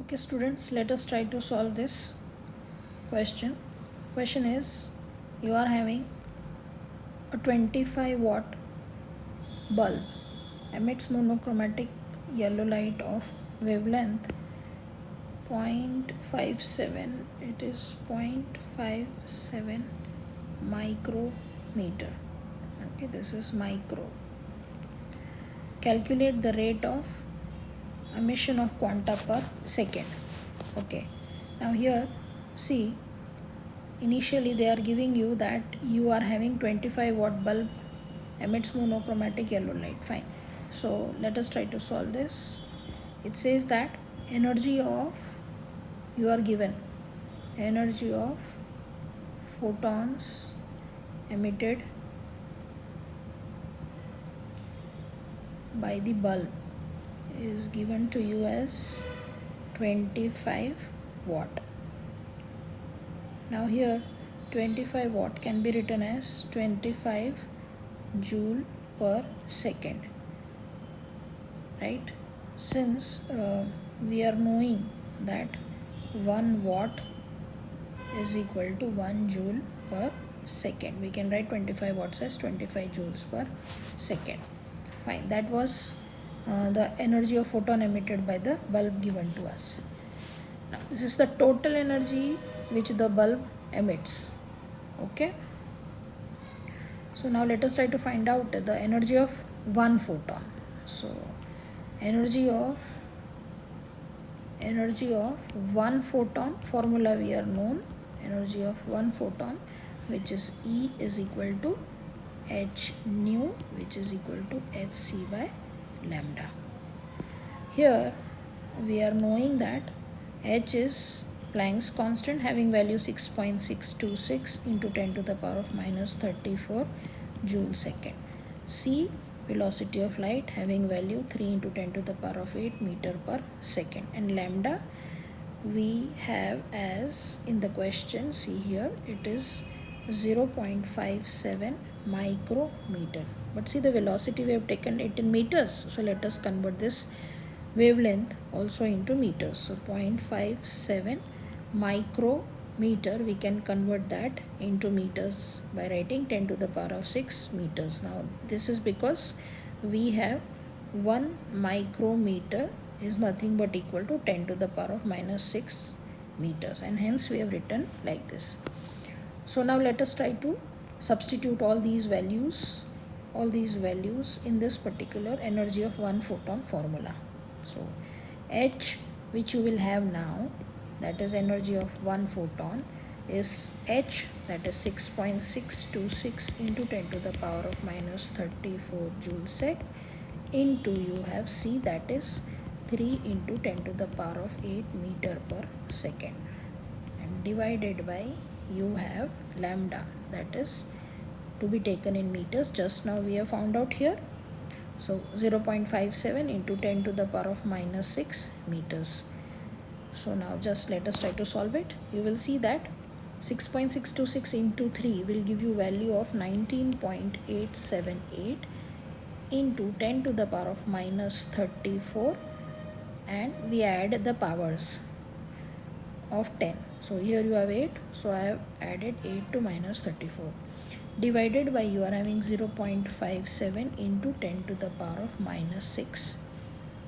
Okay students, let us try to solve this question. Question is, you are having a 25 watt bulb emits monochromatic yellow light of wavelength 0.57, it is 0.57 micrometer. Okay, this is micro. Calculate the rate of emission of quanta per second. Okay, now here see, initially they are giving you that you are having 25 watt bulb emits monochromatic yellow light. Fine, so let us try to solve this. It says that energy of, you are given energy of photons emitted by the bulb is given to you as 25 watt. Now here 25 watt can be written as 25 joule per second, right? Since we are knowing that 1 watt is equal to 1 joule per second, we can write 25 watts as 25 joules per second. Fine, that was the energy of photon emitted by the bulb given to us. Now this is the total energy which the bulb emits. Okay, so now let us try to find out the energy of one photon. So energy of one photon formula we are known, energy of one photon, which is E is equal to h nu, which is equal to hc by lambda. Here we are knowing that h is Planck's constant having value 6.626 into 10 to the power of minus 34 joule second. C, velocity of light having value 3 into 10 to the power of 8 meter per second, and lambda we have as in the question, see here, it is 0.57 micrometer, but see the velocity we have taken it in meters, so let us convert this wavelength also into meters. So 0.57 micrometer, we can convert that into meters by writing 10 to the power of 6 meters. Now this is because we have 1 micrometer is nothing but equal to 10 to the power of minus 6 meters, and hence we have written like this. So now let us try to substitute all these values in this particular energy of one photon formula. So h, which you will have now, that is energy of one photon, is h, that is 6.626 into 10 to the power of minus 34 joule sec, into you have c, that is 3 into 10 to the power of 8 meter per second, and divided by you have lambda, that is to be taken in meters. Just now we have found out here. So 0.57 into 10 to the power of minus 6 meters. So now just let us try to solve it. You will see that 6.626 into 3 will give you value of 19.878 into 10 to the power of minus 34, and we add the powers of 10. So here you have 8, so I have added 8 to minus 34, divided by you are having 0.57 into 10 to the power of minus 6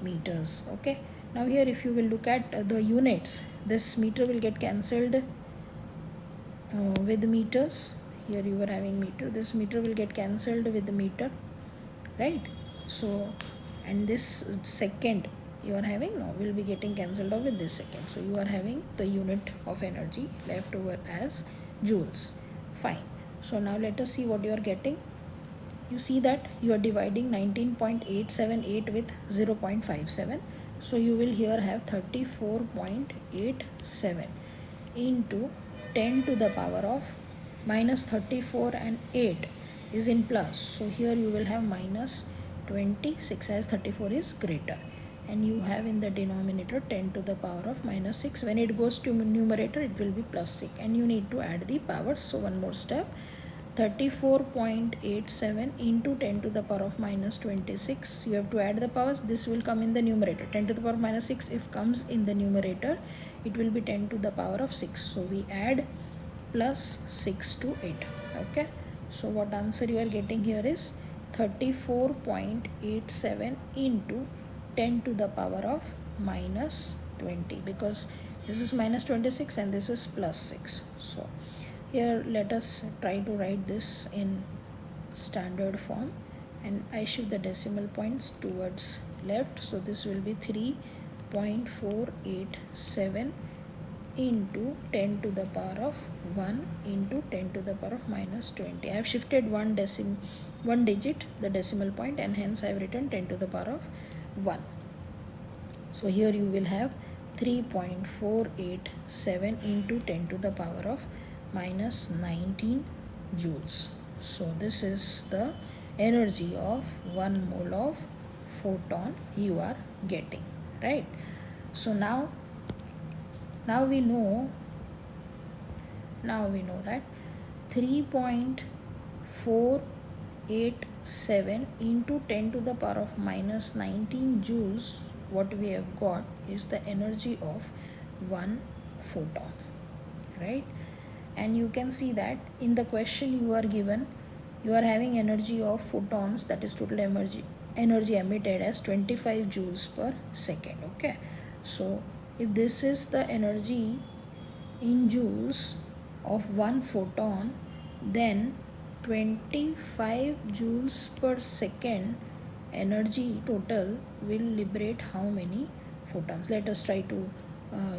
meters. Okay, now here if you will look at the units, this meter will get cancelled with meters. Here you are having meter, this meter will get cancelled with the meter, right? So, and this second you are having, no, will be getting cancelled off with this second. So you are having the unit of energy left over as joules. Fine. So now let us see what you are getting. You see that you are dividing 19.878 with 0.57. So you will here have 34.87 into 10 to the power of minus 34, and 8 is in plus. So here you will have minus 26 as 34 is greater, and you have in the denominator 10 to the power of minus 6. When it goes to numerator, it will be plus 6, and you need to add the powers. So one more step, 34.87 into 10 to the power of minus 26. You have to add the powers. This will come in the numerator. 10 to the power of minus 6 if comes in the numerator, it will be 10 to the power of 6. So we add plus 6 to 8. Okay. So what answer you are getting here is 34.87 into 10 to the power of minus 20, because this is minus 26 and this is plus 6. So here let us try to write this in standard form, and I shift the decimal points towards left. So this will be 3.487 into 10 to the power of 1 into 10 to the power of minus 20. I have shifted one digit, the decimal point, and hence I have written 10 to the power of 1. So here you will have 3.487 into 10 to the power of minus 19 joules. So this is the energy of 1 mole of photon you are getting, right? So now we know that 3.487 into 10 to the power of minus 19 joules, what we have got is the energy of 1 photon, right? And you can see that in the question you are given, you are having energy of photons, that is total energy emitted, as 25 joules per second. Okay, so if this is the energy in joules of 1 photon, then 25 joules per second energy total will liberate how many photons? Let us try to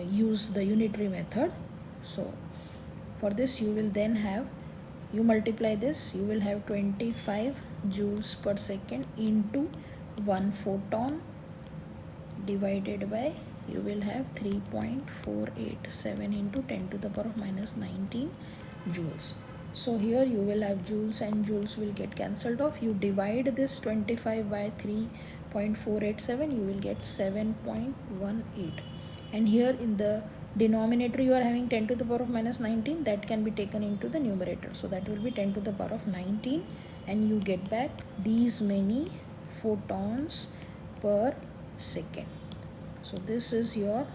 use the unitary method. So for this you will then have, you multiply this, you will have 25 joules per second into 1 photon divided by, you will have 3.487 into 10 to the power of minus 19 joules. So here you will have joules and joules will get cancelled off. You divide this 25 by 3.487, you will get 7.18. And here in the denominator you are having 10 to the power of minus 19, that can be taken into the numerator. So that will be 10 to the power of 19, and you get back these many photons per second. So this is your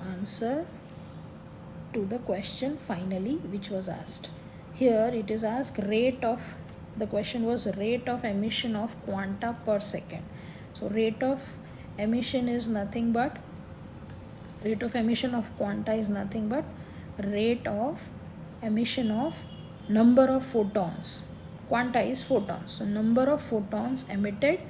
answer to the question finally which was asked. Here it is asked rate of, the question was rate of emission of quanta per second. So rate of emission is nothing but, rate of emission of quanta is nothing but rate of emission of number of photons. Quanta is photons, so number of photons emitted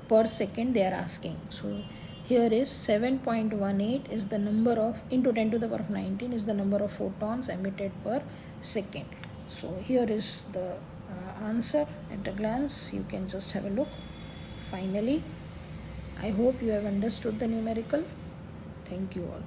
per second they are asking. So here is 7.18 is the number of, into 10 to the power of 19 is the number of photons emitted per second. So here is the answer at a glance. You can just have a look. Finally, I hope you have understood the numerical. Thank you all.